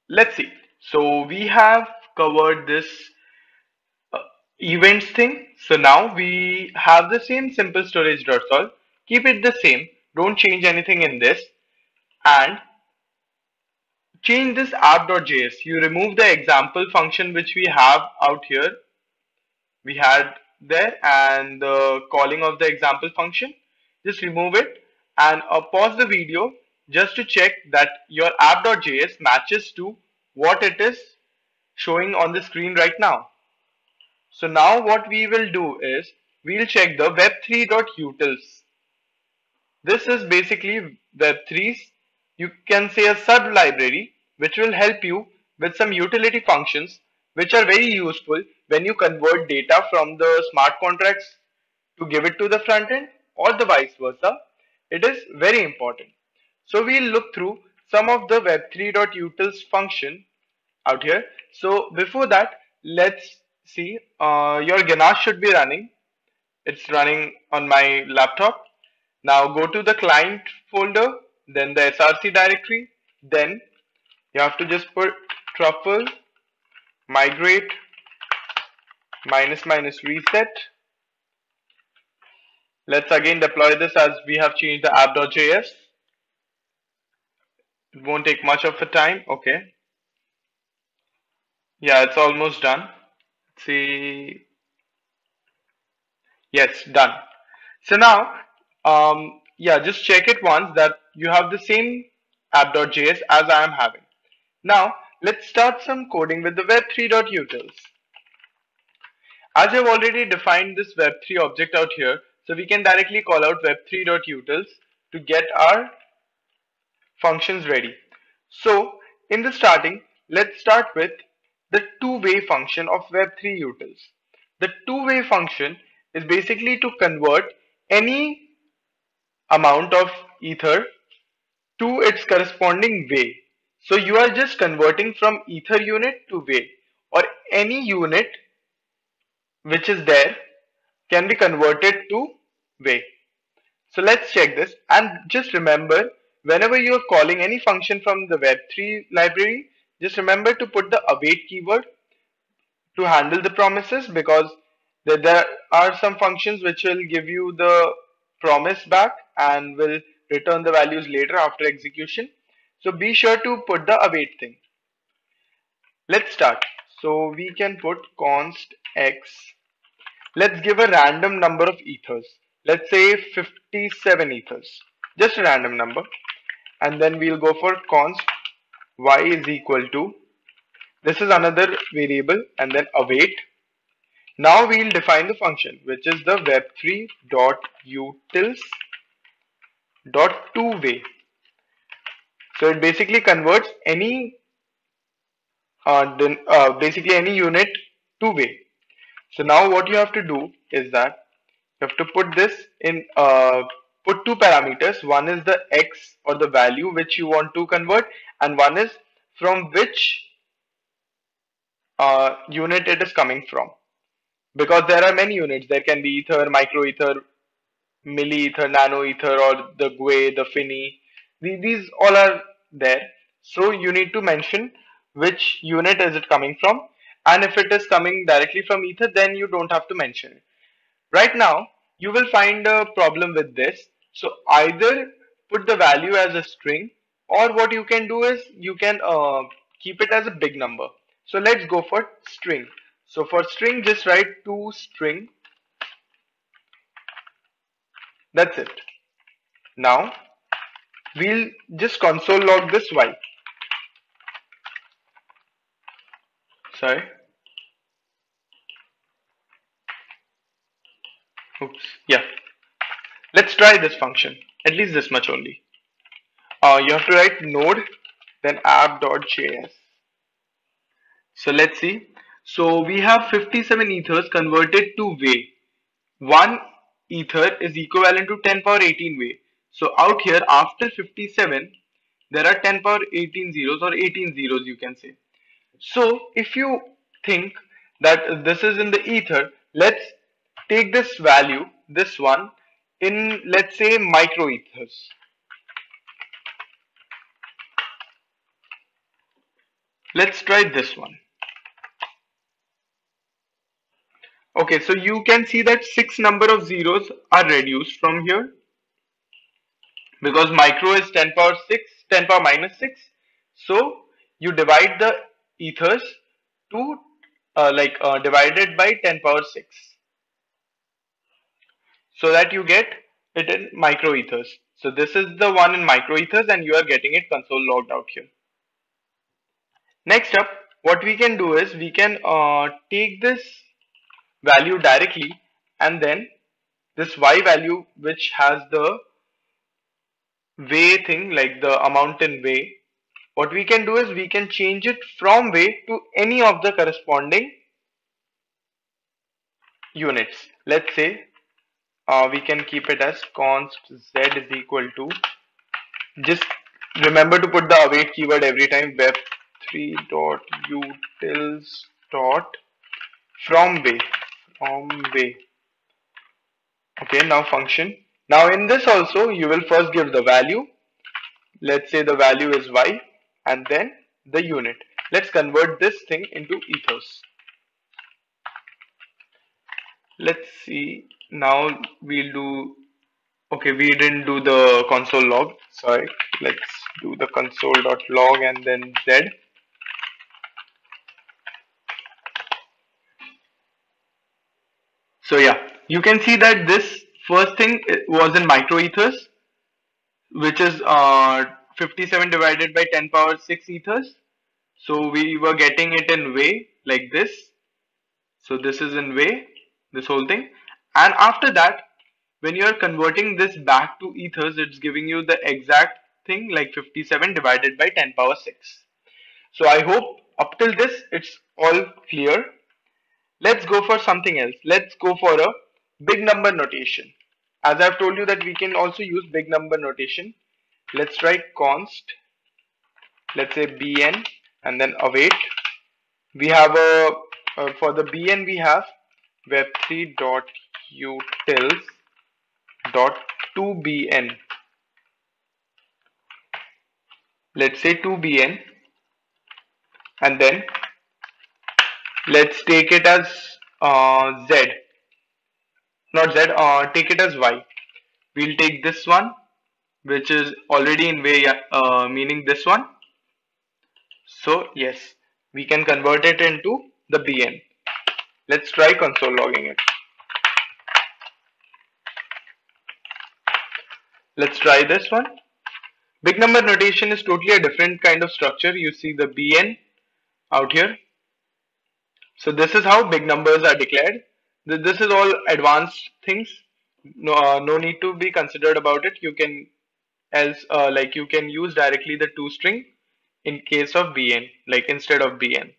let's see. So we have covered this uh, events thing. So now we have the same simple storage.sol. Keep it the same. Don't change anything in this and change this app.js. You remove the example function which we have out here. We had there and the calling of the example function. Just remove it and pause the video just to check that your app.js matches to what it is showing on the screen right now. So now what we will do is we'll check the web3.utils. This is basically web3's, you can say, a sub library which will help you with some utility functions which are very useful when you convert data from the smart contracts to give it to the front end or the vice versa. It is very important. So we'll look through some of the web3.utils function out here. So before that, let's see, your Ganache should be running. It's running on my laptop. Now go to the client folder, then the src directory, then you have to just put truffle migrate minus reset. Let's again deploy this as we have changed the app.js. It won't take much of a time. Okay. Yeah, it's almost done. Let's see. Yes, done. So now, yeah, just check it once that you have the same app.js as I am having. Now, let's start some coding with the web3.utils. As I've already defined this web3 object out here, so we can directly call out web3.utils to get our functions ready. So, in the starting, let's start with the two-way function of web3 utils. The two-way function is basically to convert any amount of ether to its corresponding way. So you are just converting from ether unit to way, or any unit which is there can be converted to way. So let's check this and just remember, whenever you are calling any function from the web3 library, just remember to put the await keyword to handle the promises, because there are some functions which will give you the promise back and will return the values later after execution. So be sure to put the await thing. Let's start. So we can put const x. Let's give a random number of ethers. Let's say 57 ethers. Just a random number. And then we'll go for const y is equal to, this is another variable, and then await. Now we'll define the function, which is the web3.utils.toWay. So it basically converts any basically any unit to way. So now what you have to do is that you have to put this in put two parameters. One is the x, or the value which you want to convert, and one is from which unit it is coming from. Because there are many units, there can be ether, micro ether, milli ether, nano ether, or the GUI, the Fini. These all are there. So you need to mention which unit is it coming from, and if it is coming directly from ether, then you don't have to mention it. Right now you will find a problem with this. So either put the value as a string, or what you can do is you can keep it as a big number. So let's go for string. So for string, just write to string. That's it. Now we'll just console log this y. Sorry. Oops. Yeah. Let's try this function. At least this much only. You have to write node, then app.js. So let's see. So we have 57 ethers converted to way. One ether is equivalent to 10 power 18 way. So out here, after 57, there are 10 power 18 zeros, or 18 zeros you can say. So if you think that this is in the ether, let's take this value, this one, in, let's say, micro ethers. Let's try this one. Okay, so you can see that 6 number of zeros are reduced from here because micro is 10 power 6, 10 power minus 6. So you divide the ethers to divided by 10 power 6 so that you get it in micro ethers. So this is the one in micro ethers and you are getting it console logged out here. Next up, what we can do is we can take this value directly and then this y value which has the way thing like the amount in way, what we can do is we can change it from way to any of the corresponding units. Let's say we can keep it as const z is equal to, just remember to put the await keyword every time, web3.utils dot from way. Okay, now function. Now in this also you will first give the value. Let's say the value is y and then the unit. Let's convert this thing into ethers. Let's see. Now we'll do. Okay, we didn't do the console log. Sorry. Let's do the console.log and then z. So yeah, you can see that this first thing was in micro ethers, which is 57 divided by 10 power 6 ethers. So we were getting it in way like this. So this is in way, this whole thing. And after that, when you are converting this back to ethers, it's giving you the exact thing like 57 divided by 10 power 6. So I hope up till this it's all clear. Let's go for something else. Let's go for a big number notation. As I've told you that we can also use big number notation. Let's try const, let's say bn and then await. We have a for the bn we have web3.utils dot 2bn. Let's say 2bn and then let's take it as z, not z, take it as y. We'll take this one which is already in way, meaning this one. So yes, we can convert it into the bn. Let's try console logging it. Let's try this one. Big number notation is totally a different kind of structure. You see the bn out here. So this is how big numbers are declared. This is all advanced things. No need to be considered about it. You can you can use directly the toString in case of bn, like instead of bn.